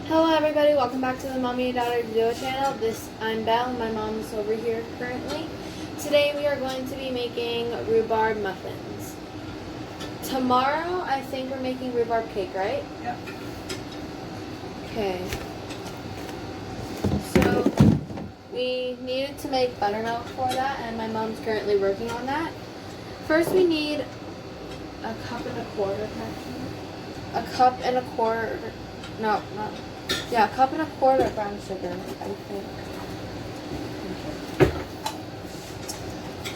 Hello everybody, welcome back to the Mommy and Daughter Duo channel. I'm Belle, my mom is over here currently. Today we are going to be making rhubarb muffins. Tomorrow I think we're making rhubarb cake, right? Yep. Okay. So we needed to make buttermilk for that and my mom's currently working on that. First we need a cup and a quarter, a cup and a quarter, no, not. Yeah, a cup and a quarter of brown sugar, I think.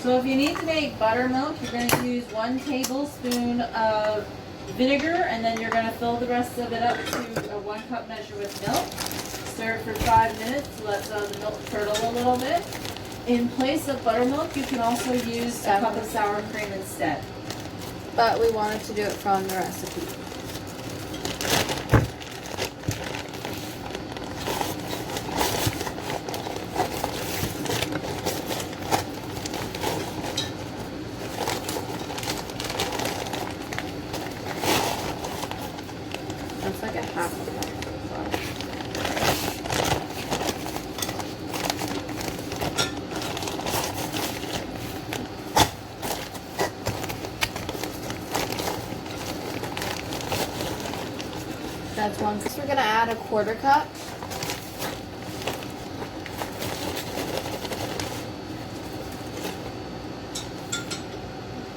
So if you need to make buttermilk, you're going to use 1 tablespoon of vinegar, and then you're going to fill the rest of it up to a 1 cup measure with milk. Stir it for 5 minutes to let the milk curdle a little bit. In place of buttermilk, you can also use a cup of sour cream instead. But we wanted to do it from the recipe. That's like a half a cup so far. That's one. So we're gonna add a quarter cup.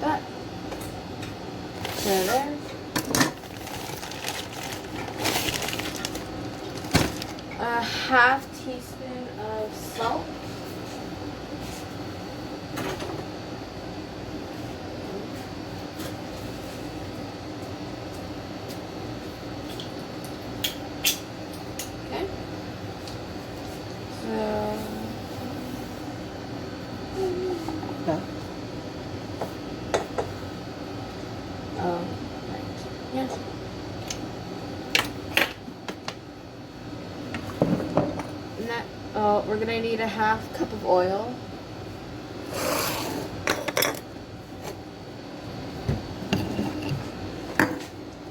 That. There. A half teaspoon of salt. Okay. So. Oh, right. Yes. We're gonna need a half cup of oil.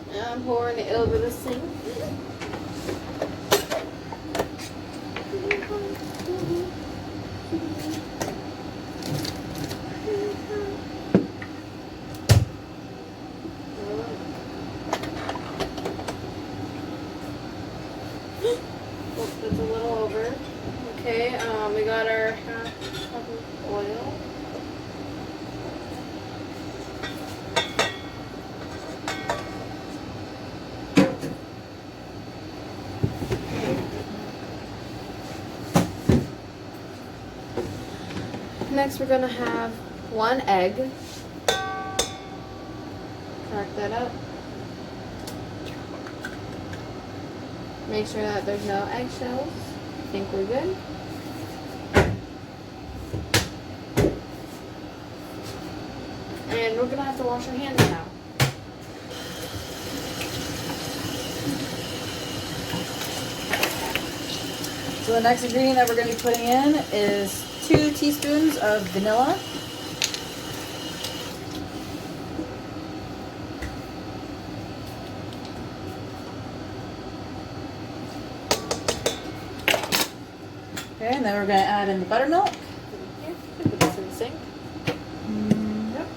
And I'm pouring it over the sink. Oh, that's a little over. Okay, we got our half cup of oil. Next we're gonna have 1 egg. Crack that up. Make sure that there's no eggshells. I think we're good. And we're gonna have to wash our hands now. So the next ingredient that we're going to be putting in is 2 teaspoons of vanilla. Okay, and then we're going to add in the buttermilk. Here, put this in the sink. Yep.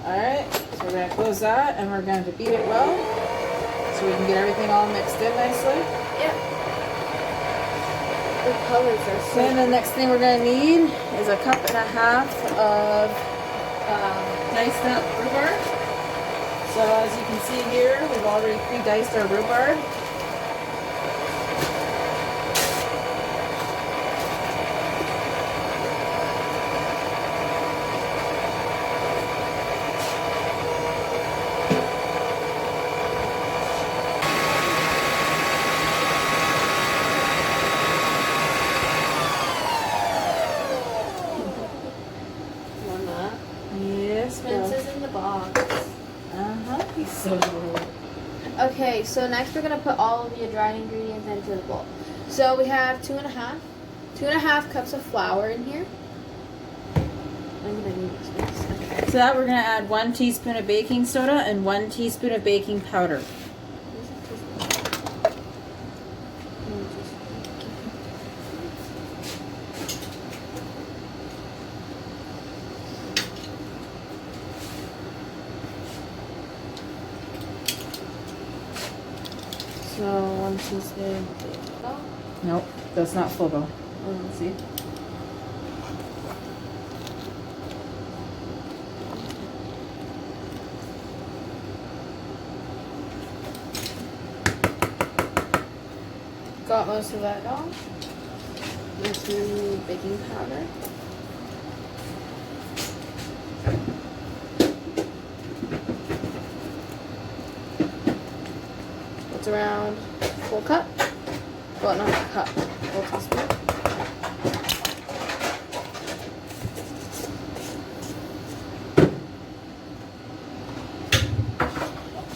Alright, so we're going to close that and we're going to beat it well so we can get everything all mixed in nicely. Yep. The colors are so Then the next thing we're going to need is a cup and a half of diced up rhubarb. So as you can see here, we've already pre-diced our rhubarb. Yes, Vince is in the box. He's so good. Okay, so next we're gonna put all of your dried ingredients into the bowl. So we have 2.5 cups of flour in here. I'm gonna need this. Okay. To that, we're going to add 1 teaspoon of baking soda and 1 teaspoon of baking powder. So 1 teaspoon. Nope, that's not full though. Let's see. Got most of that off. Next we need baking powder. It's around full cup. Well, not a cup, full teaspoon.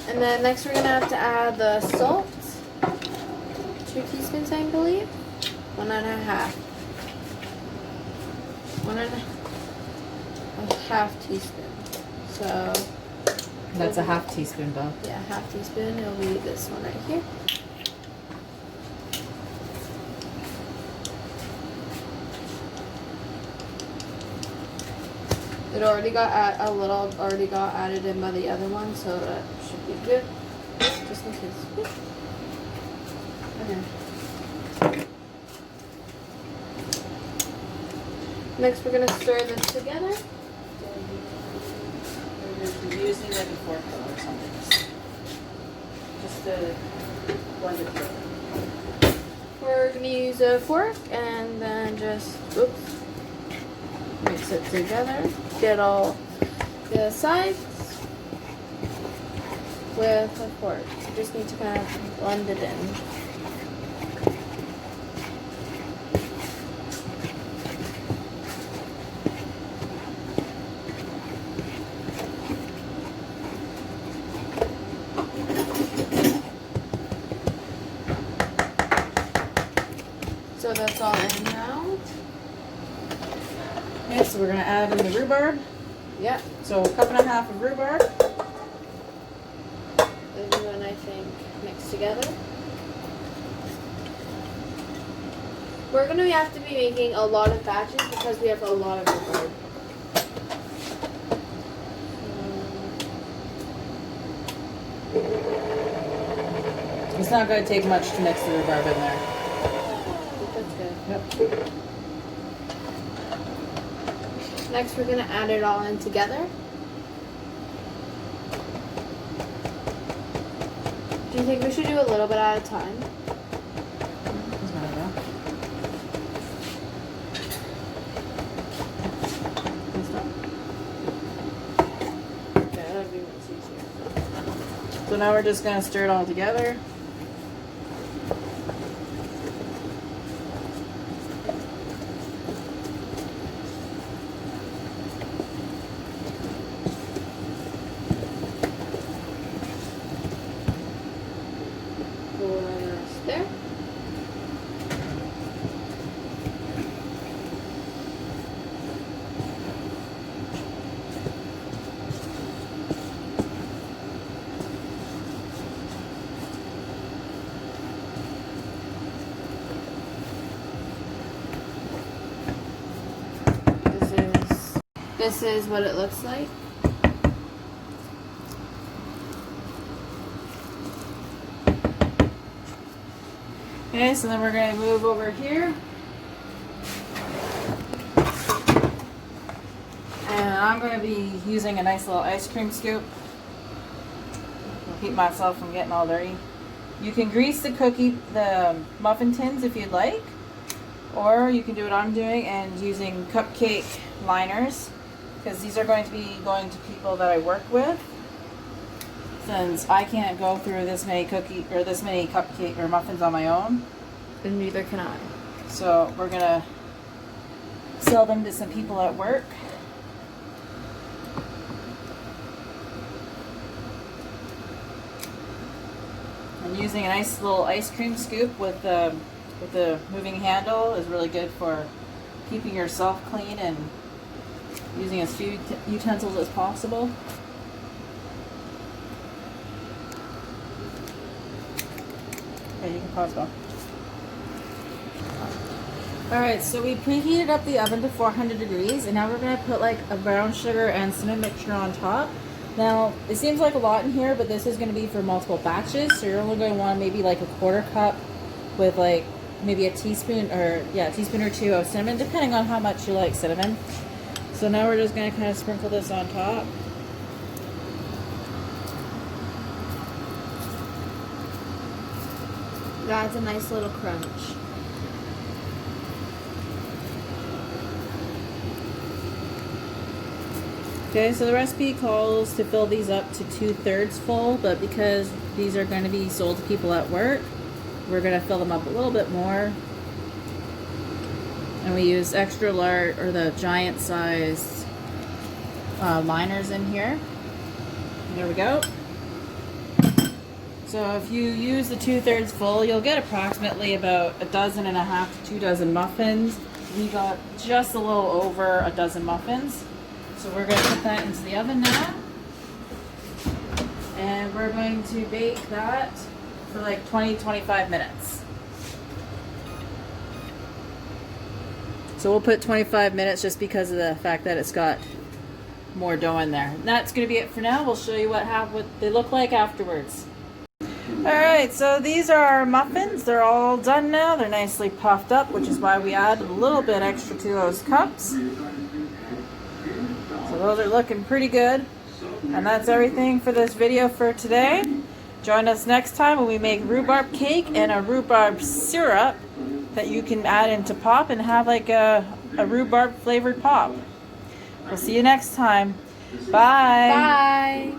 And then next we're gonna have to add the salt. 2 teaspoons, I believe. 1.5. 1.5 teaspoon. So That's a half teaspoon, Bob. yeah, half teaspoon. It'll be this one right here. It already got a little already got added in by the other one, so that should be good. Just in case. Okay. Next, we're gonna stir this together. Using like a fork or something. Just to blend it together. We're gonna use a fork and then just mix it together. Get all the sides with a fork. You just need to kind of blend it in. So that's all in now. Okay, so we're going to add in the rhubarb. Yep. So 1.5 cups of rhubarb. Everyone, I think, mixed together. We're going to have to be making a lot of batches because we have a lot of rhubarb. It's not going to take much to mix the rhubarb in there. That's good. Yep. Next, we're going to add it all in together. Do you think we should do a little bit at a time? Doesn't matter though. Okay, that'd be much easier. So now we're just going to stir it all together. There. This is what it looks like. Okay, so then we're going to move over here. And I'm going to be using a nice little ice cream scoop. I'll keep myself from getting all dirty. You can grease the muffin tins if you'd like. Or you can do what I'm doing and using cupcake liners. Because these are going to be going to people that I work with. Since I can't go through this many cupcake or muffins on my own. And neither can I. So we're gonna sell them to some people at work. And using a nice little ice cream scoop with the moving handle is really good for keeping yourself clean and using as few utensils as possible. Okay, you can pause now. Alright, so we preheated up the oven to 400 degrees, and now we're going to put like a brown sugar and cinnamon mixture on top. Now, it seems like a lot in here, but this is going to be for multiple batches, so you're only going to want maybe like a quarter cup with like maybe a teaspoon or a teaspoon or two of cinnamon, depending on how much you like cinnamon. So now we're just going to kind of sprinkle this on top. That's a nice little crunch. Okay, so the recipe calls to fill these up to 2/3 full, but because these are going to be sold to people at work, we're going to fill them up a little bit more. And we use extra large, or the giant sized liners in here. There we go. So if you use the 2/3 full, you'll get approximately about 1.5 to 2 dozen muffins. We got just a little over a dozen muffins. So we're going to put that into the oven now. And we're going to bake that for like 20-25 minutes. So we'll put 25 minutes just because of the fact that it's got more dough in there. And that's going to be it for now. We'll show you what they look like afterwards. Alright, so these are our muffins. They're all done now. They're nicely puffed up, which is why we added a little bit extra to those cups. So those are looking pretty good. And that's everything for this video for today. Join us next time when we make rhubarb cake and a rhubarb syrup that you can add into pop and have like a rhubarb flavored pop. We'll see you next time. Bye. Bye.